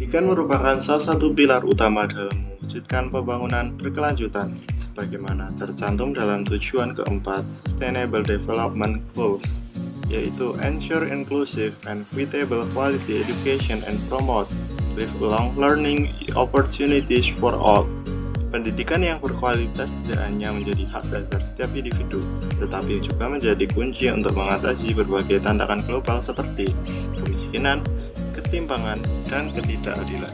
Pendidikan merupakan salah satu pilar utama dalam mewujudkan pembangunan berkelanjutan, sebagaimana tercantum dalam tujuan keempat Sustainable Development Goals, yaitu ensure inclusive and equitable quality education and promote lifelong learning opportunities for all. Pendidikan yang berkualitas tidak hanya menjadi hak dasar setiap individu, tetapi juga menjadi kunci untuk mengatasi berbagai tantangan global seperti kemiskinan, ketimpangan, dan ketidakadilan.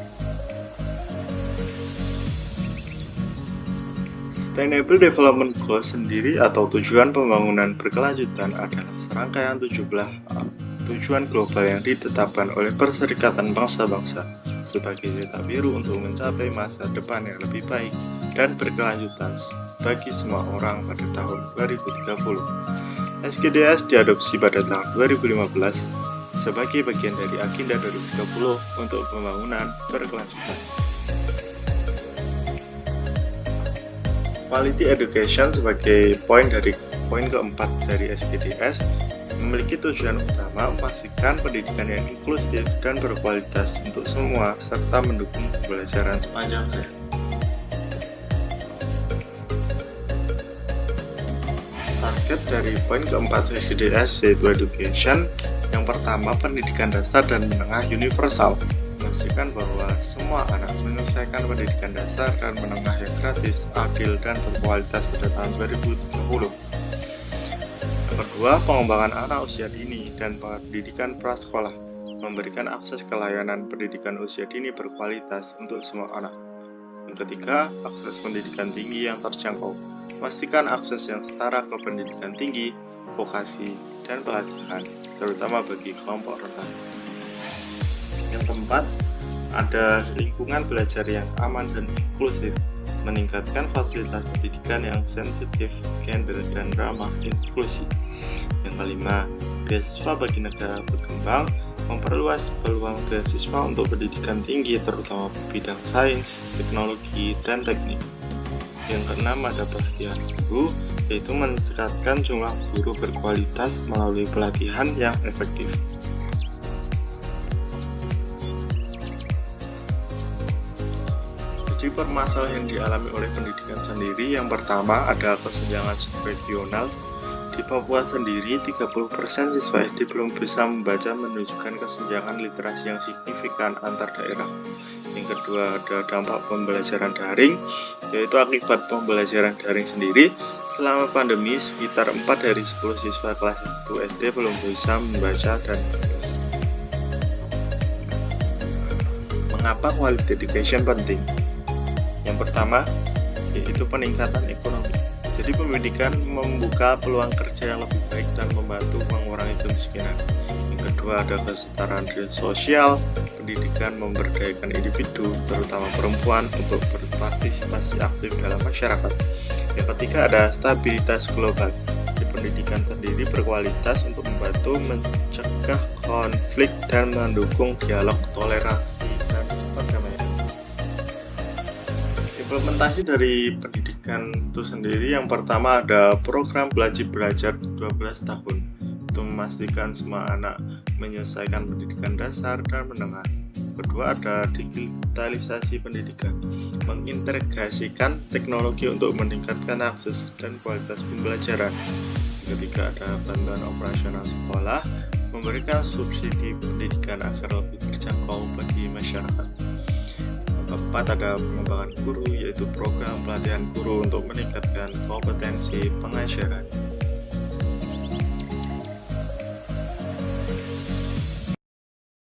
Sustainable Development Goals sendiri atau tujuan pembangunan berkelanjutan adalah serangkaian 17 tujuan global yang ditetapkan oleh Perserikatan Bangsa-Bangsa sebagai zeta biru untuk mencapai masa depan yang lebih baik dan berkelanjutan bagi semua orang pada tahun 2030. SKDS diadopsi pada tahun 2015 sebagai bagian dari Agenda 2030 untuk pembangunan berkelanjutan. Quality education sebagai poin keempat dari SKDS memiliki tujuan utama memastikan pendidikan yang inklusif dan berkualitas untuk semua serta mendukung pembelajaran sepanjang hayat. Target dari poin keempat SKDS yaitu education. Yang pertama, pendidikan dasar dan menengah universal, memastikan bahwa semua anak menyelesaikan pendidikan dasar dan menengah yang gratis, adil, dan berkualitas pada tahun 2030. Yang kedua, pengembangan anak usia dini dan pendidikan prasekolah, memberikan akses ke layanan pendidikan usia dini berkualitas untuk semua anak. Yang ketiga, akses pendidikan tinggi yang terjangkau, memastikan akses yang setara ke pendidikan tinggi, vokasi, dan pelatihan, terutama bagi kelompok rentan. Yang keempat, ada lingkungan belajar yang aman dan inklusif, meningkatkan fasilitas pendidikan yang sensitif, gender, dan ramah inklusi. Yang kelima, beasiswa bagi negara berkembang, memperluas peluang beasiswa untuk pendidikan tinggi terutama bidang sains, teknologi, dan teknik. Yang keenam, ada pelatihan guru, yaitu meningkatkan jumlah guru berkualitas melalui pelatihan yang efektif. Jadi permasalahan yang dialami oleh pendidikan sendiri, yang pertama ada kesenjangan subregional. Di Papua sendiri, 30% siswa SD belum bisa membaca, menunjukkan kesenjangan literasi yang signifikan antar daerah. Yang kedua, ada dampak pembelajaran daring, yaitu akibat pembelajaran daring sendiri. Selama pandemi, sekitar 4 dari 10 siswa kelas 1 SD belum bisa membaca dan menulis. Mengapa quality education penting? Yang pertama, yaitu peningkatan ekonomi. Jadi pendidikan membuka peluang kerja yang lebih baik dan membantu mengurangi kemiskinan. Yang kedua, ada kesetaraan sosial. Pendidikan memberdayakan individu, terutama perempuan, untuk berpartisipasi aktif dalam masyarakat. Yang ketiga, ada stabilitas global. Di pendidikan sendiri berkualitas untuk membantu mencegah konflik dan mendukung dialog, toleransi, dan perdamaian. Implementasi dari pendidikan itu sendiri, yang pertama ada program belajar 12 tahun, itu memastikan semua anak menyelesaikan pendidikan dasar dan menengah. Kedua, ada digitalisasi pendidikan, mengintegrasikan teknologi untuk meningkatkan akses dan kualitas pembelajaran. Ketiga, ada bantuan operasional sekolah, memberikan subsidi pendidikan agar lebih terjangkau bagi masyarakat. Keempat, ada pengembangan guru, yaitu program pelatihan guru untuk meningkatkan kompetensi pengajaran.